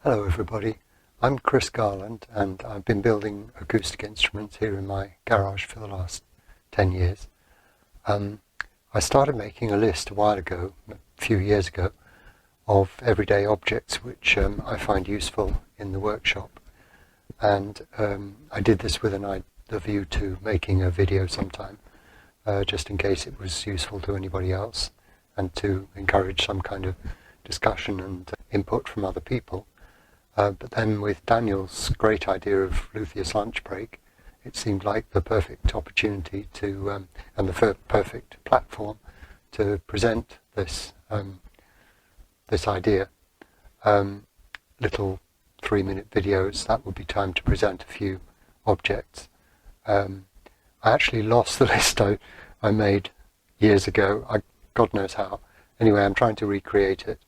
Hello everybody, I'm Chris Garland and I've been building acoustic instruments here in my garage for the last 10 years. I started making a list a while ago, a few years ago, of everyday objects which I find useful in the workshop, and I did this with the view to making a video sometime, just in case it was useful to anybody else and to encourage some kind of discussion and input from other people. But then with Daniel's great idea of Luthier's lunch break, it seemed like the perfect opportunity to, and the perfect platform to present this this idea. Little 3-minute videos, that would be time to present a few objects. I actually lost the list I made years ago, God knows how. Anyway, I'm trying to recreate it.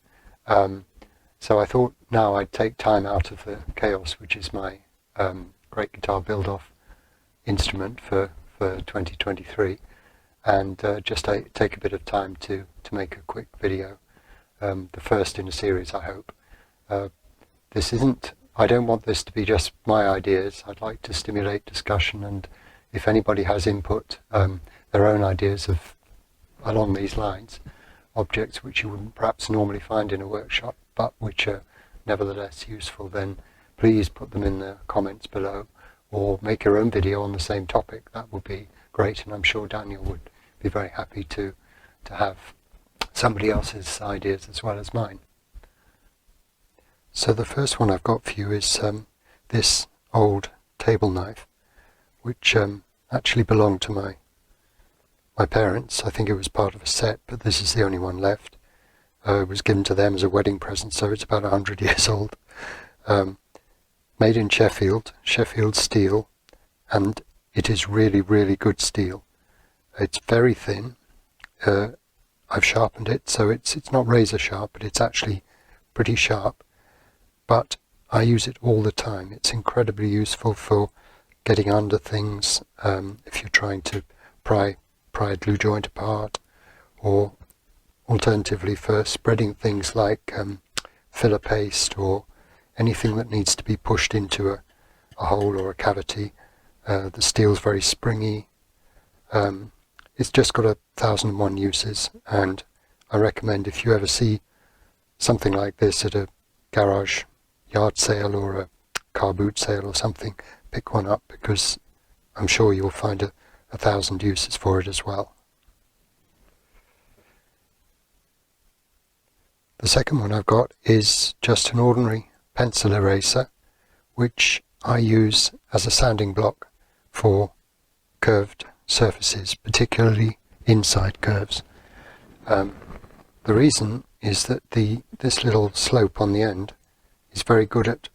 So I thought now I'd take time out of the chaos, which is my great guitar build-off instrument for 2023, and just take a bit of time to make a quick video, the first in a series, I hope. I don't want this to be just my ideas. I'd like to stimulate discussion, and if anybody has input, their own ideas along these lines, objects which you wouldn't perhaps normally find in a workshop, but which are nevertheless useful, then please put them in the comments below, or make your own video on the same topic. That would be great, and I'm sure Daniel would be very happy to have somebody else's ideas as well as mine. So the first one I've got for you is this old table knife, which actually belonged to my parents. I think it was part of a set, but this is the only one left. It was given to them as a wedding present, so it's about 100 years old. Made in Sheffield steel, and it is really, really good steel. It's very thin. I've sharpened it, so it's not razor sharp, but it's actually pretty sharp. But I use it all the time. It's incredibly useful for getting under things, if you're trying to pry a glue joint apart, or alternatively for spreading things like filler paste or anything that needs to be pushed into a hole or a cavity. The steel's very springy. It's just got 1,001 uses, and I recommend, if you ever see something like this at a garage yard sale or a car boot sale or something, pick one up, because I'm sure you'll find 1,000 uses for it as well. The second one I've got is just an ordinary pencil eraser, which I use as a sanding block for curved surfaces, particularly inside curves. The reason is that this little slope on the end is very good at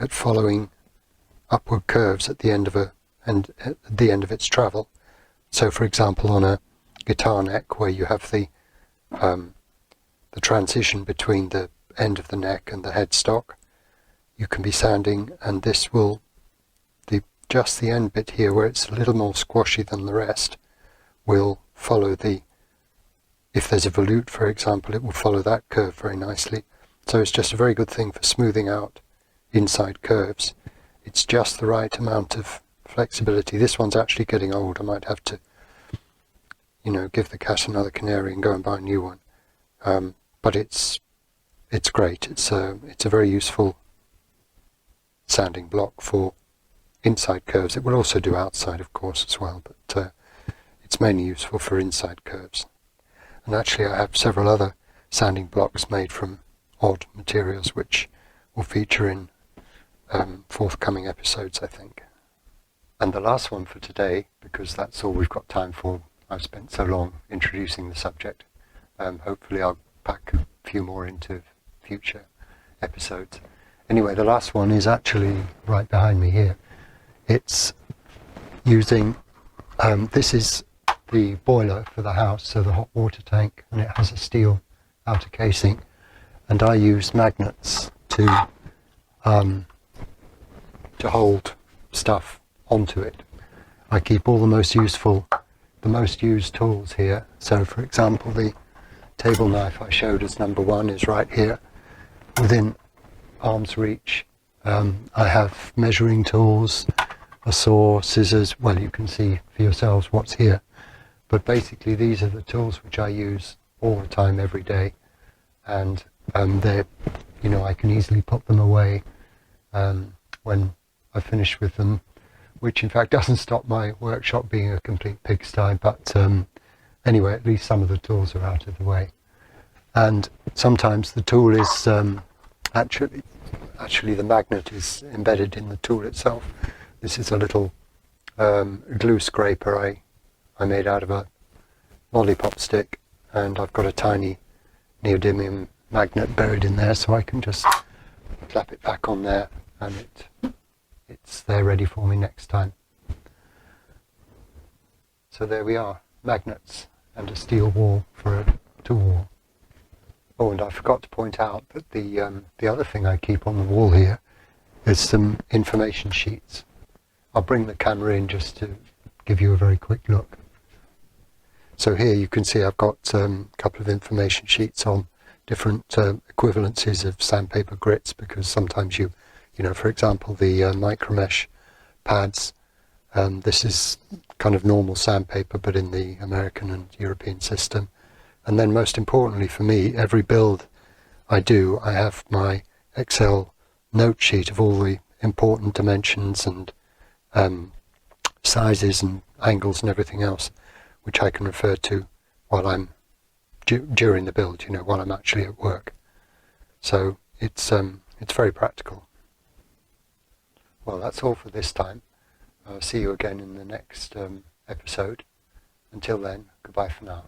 following upward curves at the end of its travel. So, for example, on a guitar neck, where you have the transition between the end of the neck and the headstock, you can be sanding, and this will, just the end bit here, where it's a little more squashy than the rest, will follow if there's a volute, for example, it will follow that curve very nicely. So it's just a very good thing for smoothing out inside curves. It's just the right amount of flexibility. This one's actually getting old. I might have to, give the cat another canary and go and buy a new one. But it's great. It's a very useful sanding block for inside curves. It will also do outside, of course, as well, but it's mainly useful for inside curves. And actually I have several other sanding blocks made from odd materials, which will feature in forthcoming episodes, I think. And the last one for today, because that's all we've got time for, I've spent so long introducing the subject. Hopefully I'll pack a few more into future episodes. Anyway, the last one is actually right behind me here. It's using, this is the boiler for the house, so the hot water tank, and it has a steel outer casing, and I use magnets to hold stuff onto it. I keep all the most used tools here. So, for example, the table knife I showed as number 1 is right here, within arm's reach. I have measuring tools, a saw, scissors. Well, you can see for yourselves what's here. But basically these are the tools which I use all the time, every day. And they're, you know, I can easily put them away when I finish with them, which in fact doesn't stop my workshop being a complete pigsty. But anyway, at least some of the tools are out of the way. And sometimes the tool is actually the magnet is embedded in the tool itself. This is a little glue scraper I made out of a lollipop stick, and I've got a tiny neodymium magnet buried in there, so I can just clap it back on there and it's there ready for me next time. So there we are, magnets and a steel wall for a tool wall. Oh, and I forgot to point out that the other thing I keep on the wall here is some information sheets. I'll bring the camera in just to give you a very quick look. So here you can see I've got a couple of information sheets on different equivalencies of sandpaper grits, because sometimes you know, for example, the micromesh pads, this is kind of normal sandpaper but in the American and European system. And then most importantly for me, every build I do, I have my Excel note sheet of all the important dimensions and sizes and angles and everything else, which I can refer to while I'm during the build, you know, while I'm actually at work. So it's very practical. Well, that's all for this time. I'll see you again in the next episode. Until then, goodbye for now.